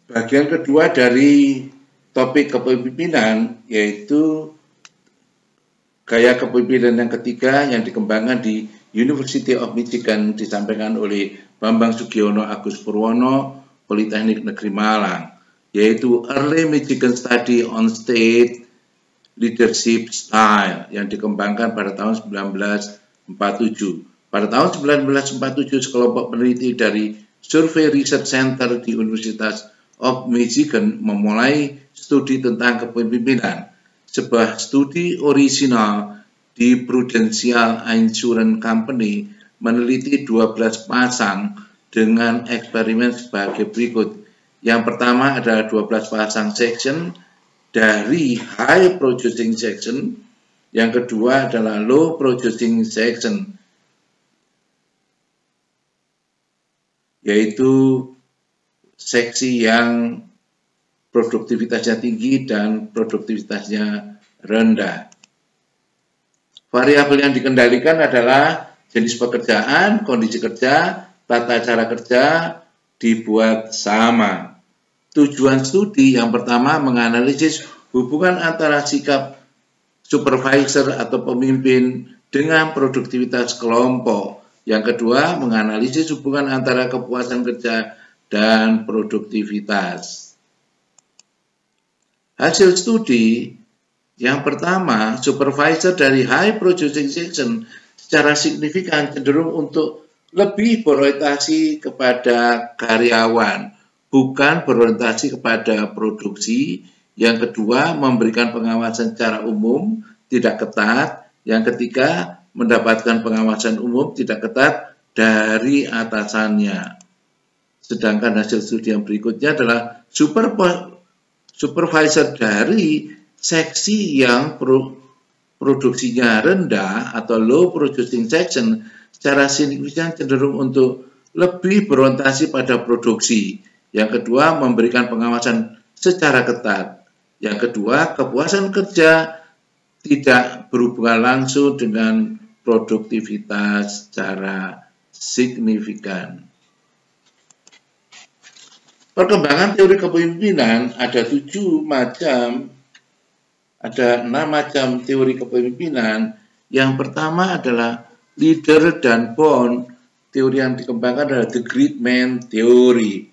Bagian kedua dari topik kepemimpinan yaitu gaya kepemimpinan yang ketiga yang dikembangkan di University of Michigan, disampaikan oleh Bambang Sugiono Agus Purwono, Politeknik Negeri Malang, yaitu Early Michigan Study on State Leadership Style yang dikembangkan pada tahun 1947. Pada tahun 1947, sekelompok peneliti dari Survey Research Center di Universitas of Michigan memulai studi tentang kepemimpinan. Sebuah studi orisinal di Prudential Insurance Company meneliti 12 pasang dengan eksperimen sebagai berikut. Yang pertama adalah 12 pasang section dari high producing section. Yang kedua adalah low producing section, yaitu seksi yang produktivitasnya tinggi dan produktivitasnya rendah. Variabel yang dikendalikan adalah jenis pekerjaan, kondisi kerja, tata cara kerja dibuat sama. Tujuan studi yang pertama menganalisis hubungan antara sikap supervisor atau pemimpin dengan produktivitas kelompok. Yang kedua, menganalisis hubungan antara kepuasan kerja dan produktivitas. Hasil studi yang pertama, supervisor dari high producing section secara signifikan cenderung untuk lebih berorientasi kepada karyawan, bukan berorientasi kepada produksi. Yang kedua, memberikan pengawasan secara umum, tidak ketat. Yang ketiga, mendapatkan pengawasan umum tidak ketat dari atasannya. Sedangkan hasil studi yang berikutnya adalah supervisor dari seksi yang produksinya rendah atau low producing section secara signifikan cenderung untuk lebih berorientasi pada produksi. Yang kedua, memberikan pengawasan secara ketat. Yang kedua, kepuasan kerja tidak berhubungan langsung dengan produktivitas secara signifikan. Perkembangan teori kepemimpinan ada 6 macam teori kepemimpinan. Yang pertama adalah leader dan bond. Teori yang dikembangkan adalah the great man theory.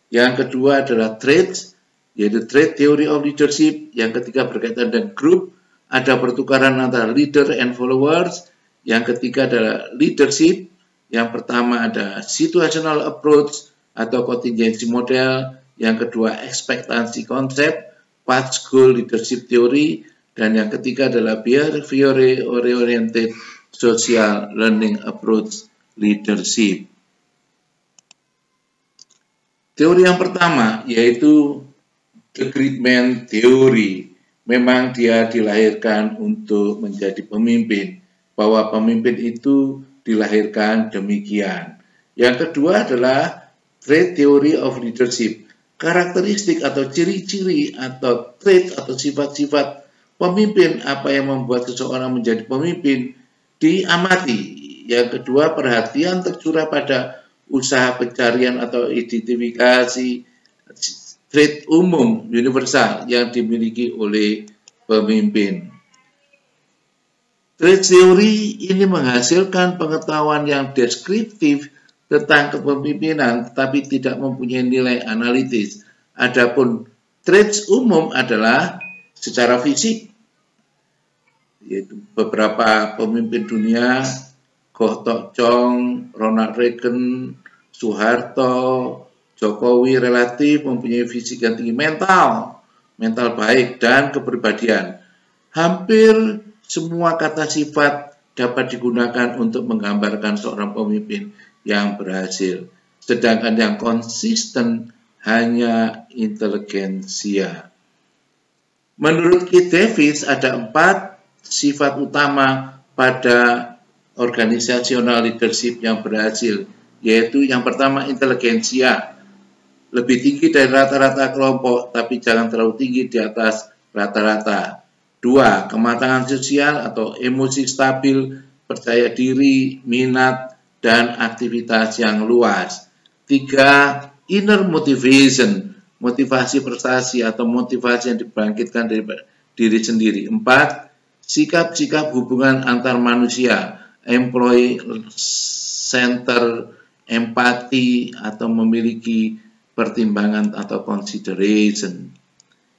Yang kedua adalah traits, yaitu trait theory of leadership. Yang ketiga berkaitan dengan group, ada pertukaran antara leader and followers. Yang ketiga adalah leadership. Yang pertama ada situational approach atau contingency model. Yang kedua expectancy concept, path goal leadership theory. Dan yang ketiga adalah behavior oriented social learning approach leadership. Teori yang pertama yaitu the great man theory. Memang dia dilahirkan untuk menjadi pemimpin, bahwa pemimpin itu dilahirkan demikian. Yang kedua adalah trait theory of leadership. Karakteristik atau ciri-ciri atau trait atau sifat-sifat pemimpin, apa yang membuat seseorang menjadi pemimpin, diamati. Yang kedua, perhatian tercurah pada usaha pencarian atau identifikasi trait umum universal yang dimiliki oleh pemimpin. Trait teori ini menghasilkan pengetahuan yang deskriptif tentang kepemimpinan, tetapi tidak mempunyai nilai analitis. Adapun traits umum adalah secara fisik, yaitu beberapa pemimpin dunia, Goh Tok Chong, Ronald Reagan, Soeharto, Jokowi relatif mempunyai fisik yang tinggi, mental baik, dan kepribadian. Hampir semua kata sifat dapat digunakan untuk menggambarkan seorang pemimpin yang berhasil. Sedangkan yang konsisten hanya inteligensia. Menurut Keith Davis ada 4 sifat utama pada organisasional leadership yang berhasil, yaitu yang pertama inteligensia, lebih tinggi dari rata-rata kelompok, tapi jangan terlalu tinggi di atas rata-rata. 2. Kematangan sosial atau emosi stabil, percaya diri, minat, dan aktivitas yang luas. 3. Inner motivation, motivasi prestasi atau motivasi yang dibangkitkan dari diri sendiri. 4. Sikap-sikap hubungan antar manusia, employee center, empati, atau memiliki pertimbangan atau consideration.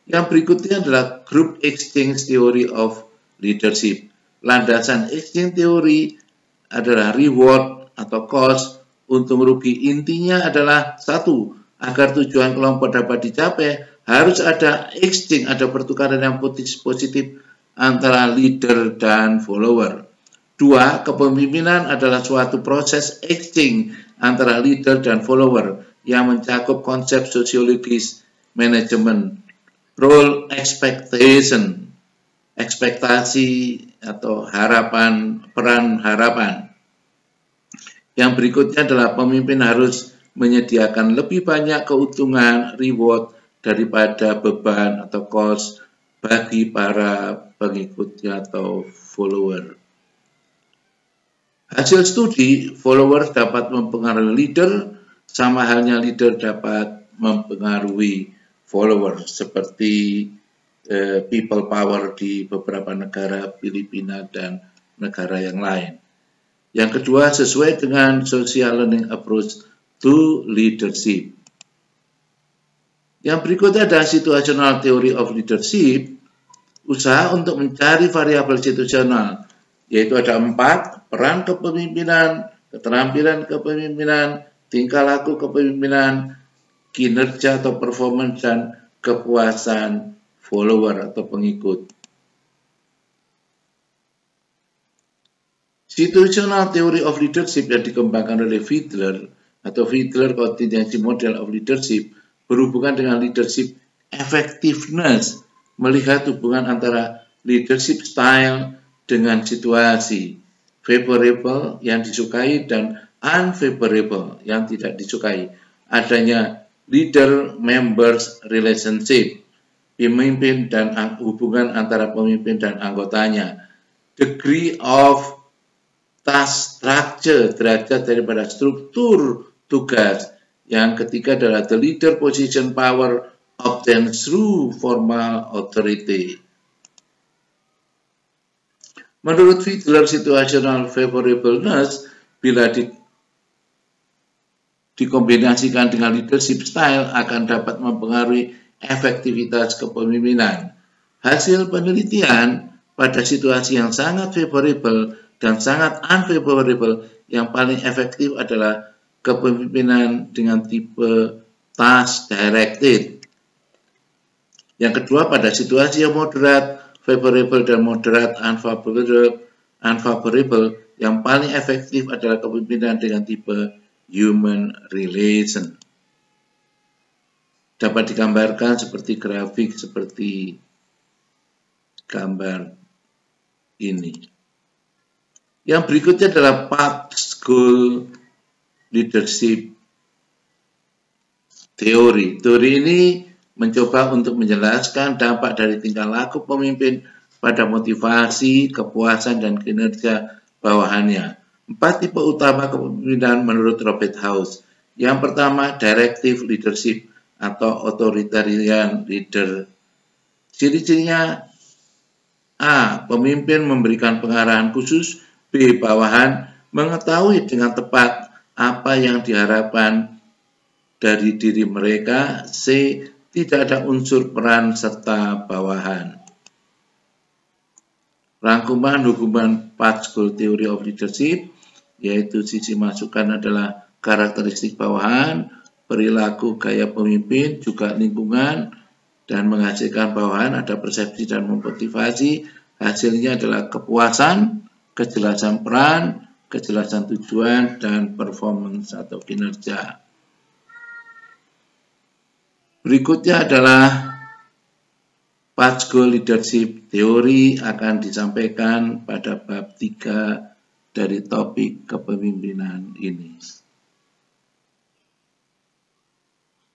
Yang berikutnya adalah Group Exchange Theory of Leadership. Landasan exchange theory adalah reward atau cost, untung rugi. Intinya adalah 1. Agar tujuan kelompok dapat dicapai, harus ada exchange, ada pertukaran yang positif antara leader dan follower. 2. Kepemimpinan adalah suatu proses exchange antara leader dan follower yang mencakup konsep sosiologis manajemen, role expectation, ekspektasi atau harapan, peran harapan. Yang berikutnya adalah pemimpin harus menyediakan lebih banyak keuntungan, reward, daripada beban atau cost bagi para pengikutnya atau follower. Hasil studi, follower dapat mempengaruhi leader, sama halnya leader dapat mempengaruhi follower, seperti people power di beberapa negara, Filipina dan negara yang lain. Yang kedua, sesuai dengan social learning approach to leadership. Yang berikutnya adalah situational theory of leadership, usaha untuk mencari variabel situasional, yaitu ada 4, peran kepemimpinan, keterampilan kepemimpinan, tingkah laku kepemimpinan, kinerja atau performance, dan kepuasan follower atau pengikut. Situational theory of leadership yang dikembangkan oleh Fiedler atau Fiedler Contingency Model of Leadership berhubungan dengan leadership effectiveness, melihat hubungan antara leadership style dengan situasi, favorable yang disukai dan unfavorable yang tidak disukai. Adanya leader-members relationship, pemimpin dan hubungan antara pemimpin dan anggotanya, degree of task structure, derajat daripada struktur tugas. Yang ketiga adalah the leader position power obtained through formal authority. Menurut Fiedler, situational favorableness bila dikombinasikan dengan leadership style akan dapat mempengaruhi efektivitas kepemimpinan. Hasil penelitian pada situasi yang sangat favorable dan sangat unfavorable, yang paling efektif adalah kepemimpinan dengan tipe task directed. Yang kedua, pada situasi yang moderat, favorable dan moderat unfavorable, yang paling efektif adalah kepemimpinan dengan tipe human relation. Dapat digambarkan seperti grafik, seperti gambar ini. Yang berikutnya adalah PAPS Goal Leadership Theory. Teori ini mencoba untuk menjelaskan dampak dari tingkah laku pemimpin pada motivasi, kepuasan, dan kinerja bawahannya. 4 tipe utama kepemimpinan menurut Robert House. Yang pertama, directive leadership atau authoritarian leader. Ciri-cirinya: A. Pemimpin memberikan pengarahan khusus. B. Bawahan mengetahui dengan tepat apa yang diharapkan dari diri mereka. C. Tidak ada unsur peran serta bawahan. Rangkuman hubungan PAPS Goal Theory of Leadership, yaitu sisi masukan adalah karakteristik bawahan, perilaku gaya pemimpin, juga lingkungan, dan menghasilkan bawahan ada persepsi dan memotivasi. Hasilnya adalah kepuasan, kejelasan peran, kejelasan tujuan, dan performance atau kinerja. Berikutnya adalah PAPS Goal Leadership Theory, akan disampaikan pada bab 3 dari topik kepemimpinan ini.